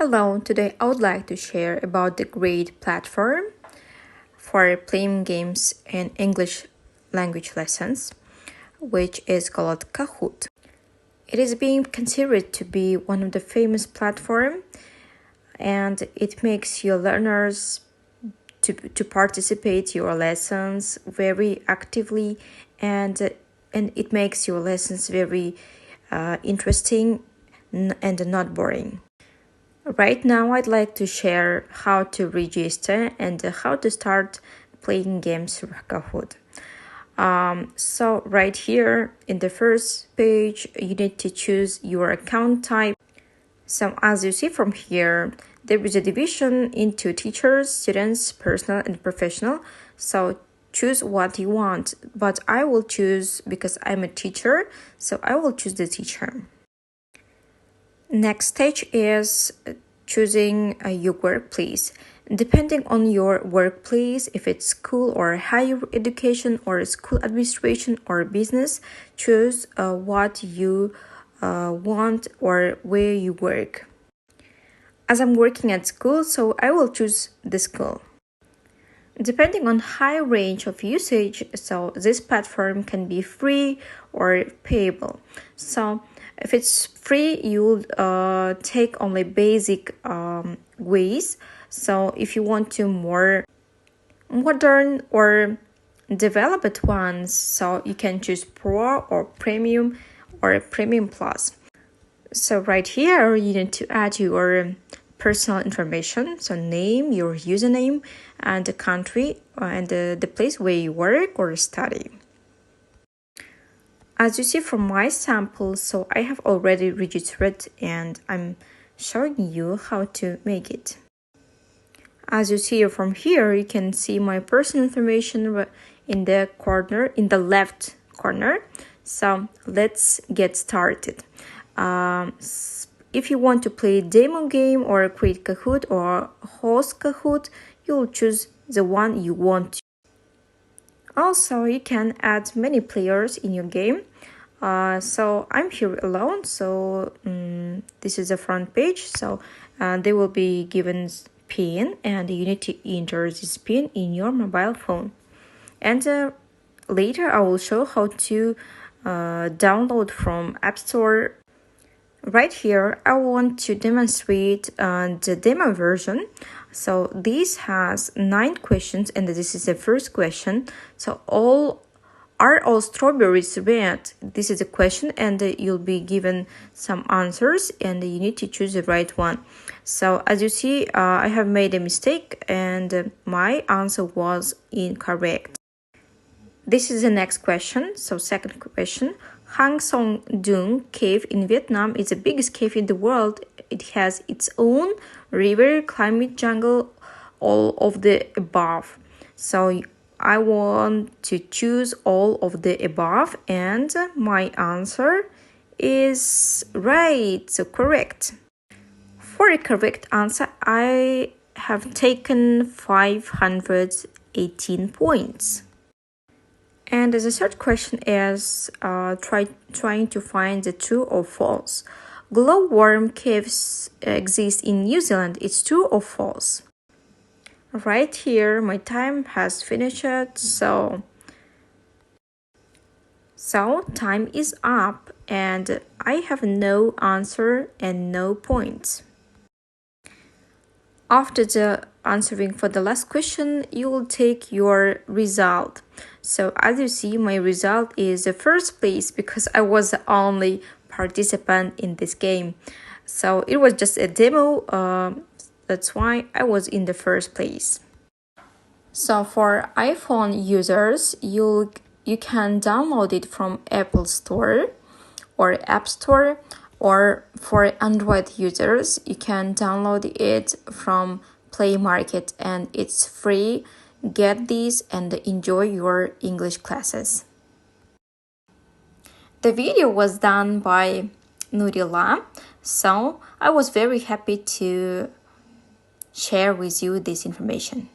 Hello, today I would like to share about the great platform for playing games and English language lessons, which is called Kahoot. It is being considered to be one of the famous platforms, and it makes your learners to participate your lessons very actively, and it makes your lessons very interesting and not boring. Right now, I'd like to share how to register and how to start playing games through Kahoot. So right here in the first page, you need to choose your account type. So as you see from here, there is a division into teachers, students, personal, and professional. So choose what you want, but I will choose, because I'm a teacher, so I will choose the teacher. Next stage is choosing your workplace. Depending on your workplace, if it's school or higher education or school administration or business, choose what you want or where you work. As I'm working at school, so I will choose the school. Depending on high range of usage, so this platform can be free or payable. So if it's free, you'll take only basic ways. So if you want to more modern or developed ones, so you can choose Pro or Premium or Premium Plus. So right here, you need to add your personal information, so name, your username, and the country and the place where you work or study. As you see from my sample, so I have already registered and I'm showing you how to make it. As you see from here, you can see my personal information in the corner, in the left corner. So let's get started. If you want to play a demo game or create Kahoot or host Kahoot, you'll choose the one you want to. Also, you can add many players in your game. So I'm here alone, so this is the front page. So they will be given PIN, and you need to enter this PIN in your mobile phone. And later I will show how to download from App Store. Right here, I want to demonstrate the demo version. So this has 9 questions, and this is the first question. So are all strawberries red? This is a question, and you'll be given some answers, and you need to choose the right one. So as you see, I have made a mistake, and my answer was incorrect. This is the next question. So second question. Hang Song Dung Cave in Vietnam is the biggest cave in the world. It has its own river, climate, jungle, all of the above. So I want to choose all of the above, and my answer is right, so correct. For a correct answer, I have taken 518 points. And the third question is trying to find the true or false. Glowworm caves exist in New Zealand. It's true or false? Right here, my time has finished, so time is up, and I have no answer and no points. After the answering for the last question, you will take your result. So as you see, my result is the first place because I was the only participant in this game. So it was just a demo, that's why I was in the first place. So for iPhone users, you can download it from Apple Store or App Store. Or for Android users, you can download it from Play Market, and it's free. Get this and enjoy your English classes. The video was done by Nurila, so I was very happy to share with you this information.